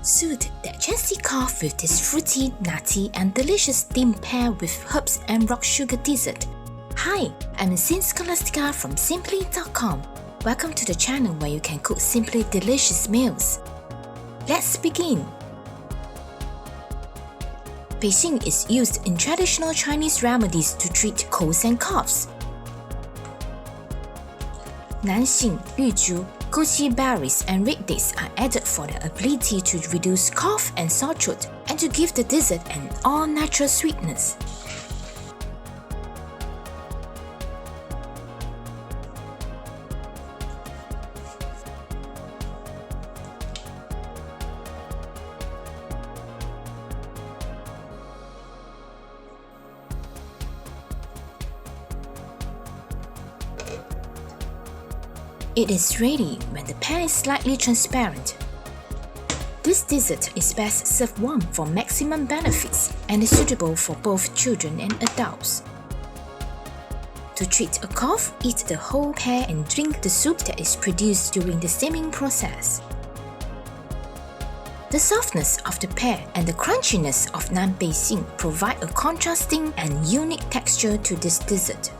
Soothe that chesty cough with this fruity, nutty, and delicious steamed pear with herbs and rock sugar dessert. Hi, I'm Scholastica from Cynply.com. Welcome to the channel where you can cook simply delicious meals. Let's begin. Bei Xing is used in traditional Chinese remedies to treat colds and coughs. Nan Xing, yuzhu, goji berries and red dates are added for their ability to reduce cough and sore throat and to give the dessert an all-natural sweetness. It is ready when the pear is slightly transparent. This dessert is best served warm for maximum benefits and is suitable for both children and adults. To treat a cough, eat the whole pear and drink the soup that is produced during the steaming process. The softness of the pear and the crunchiness of Bei Xing provide a contrasting and unique texture to this dessert.